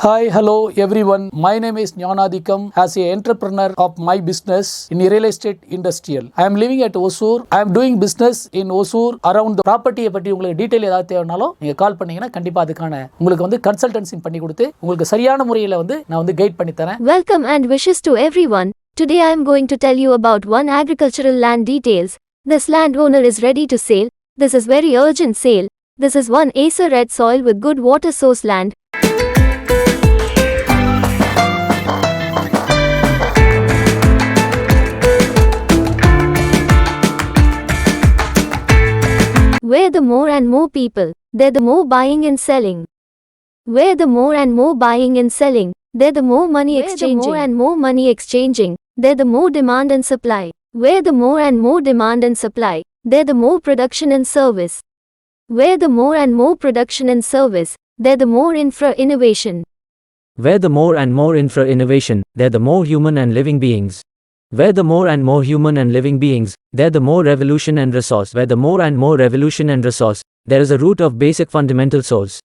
Hi, hello everyone. My name is Jnanadikam. As an entrepreneur of my business in real estate industrial, I am living at Osur. I am doing business in Osur around the property. பற்றி உங்களுக்கு detail ஏதாவது தேவைனாலும் நீங்க கால் பண்ணீங்கன்னா கண்டிப்பா அதுக்கான உங்களுக்கு consultancy பண்ணி கொடுத்து உங்களுக்கு சரியான முறையில் நான் கைட் பண்ணி தரேன். Welcome and wishes to everyone. Today I am going to tell you about one agricultural land details. This land owner is ready to sell. This is very urgent sale. This is one acre red soil with good water source land. Where the more and more people, there the more buying and selling. Where the more and more buying and selling, there the more money exchanging. Where the more and more money exchanging, there the more demand and supply. Where the more and more demand and supply, there the more production and service. Where the more and more production and service, there the more infra innovation. Where the more and more infra innovation, there the more human and living beings. Where the more and more human and living beings, there the more revolution and resource. Where the more and more revolution and resource, there is a root of basic fundamental source.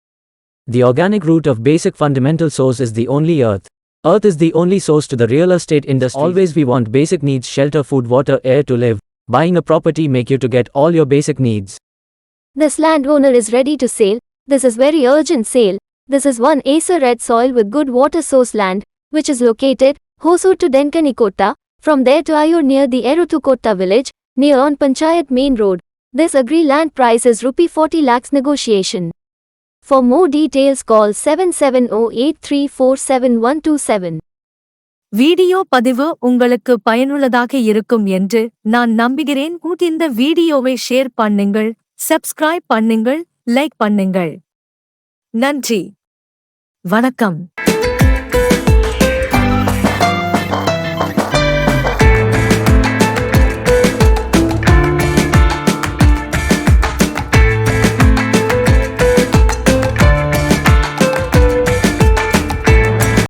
The organic root of basic fundamental source is the only earth. Earth is the only source to the real estate industry. Always we want basic needs: shelter, food, water, air to live. Buying a property make you to get all your basic needs. This landowner is ready to sell. This is very urgent sale. This is one acre red soil with good water source land, which is located Hosur to Denkanikotta. From there to Ayur near the Eruthukotta village, near on Panchayat main road. This agree land price is ₹40 lakhs negotiation. For more details call 7708347127. Video பதிவு உங்களுக்கு பயனுள்ளதாக இருக்கும் என்று நான் நம்புகிறேன். இந்த வீடியோவை share பண்ணுங்கள், சப்ஸ்கிரைப் பண்ணுங்கள், லைக் பண்ணுங்கள். நன்றி. வணக்கம்.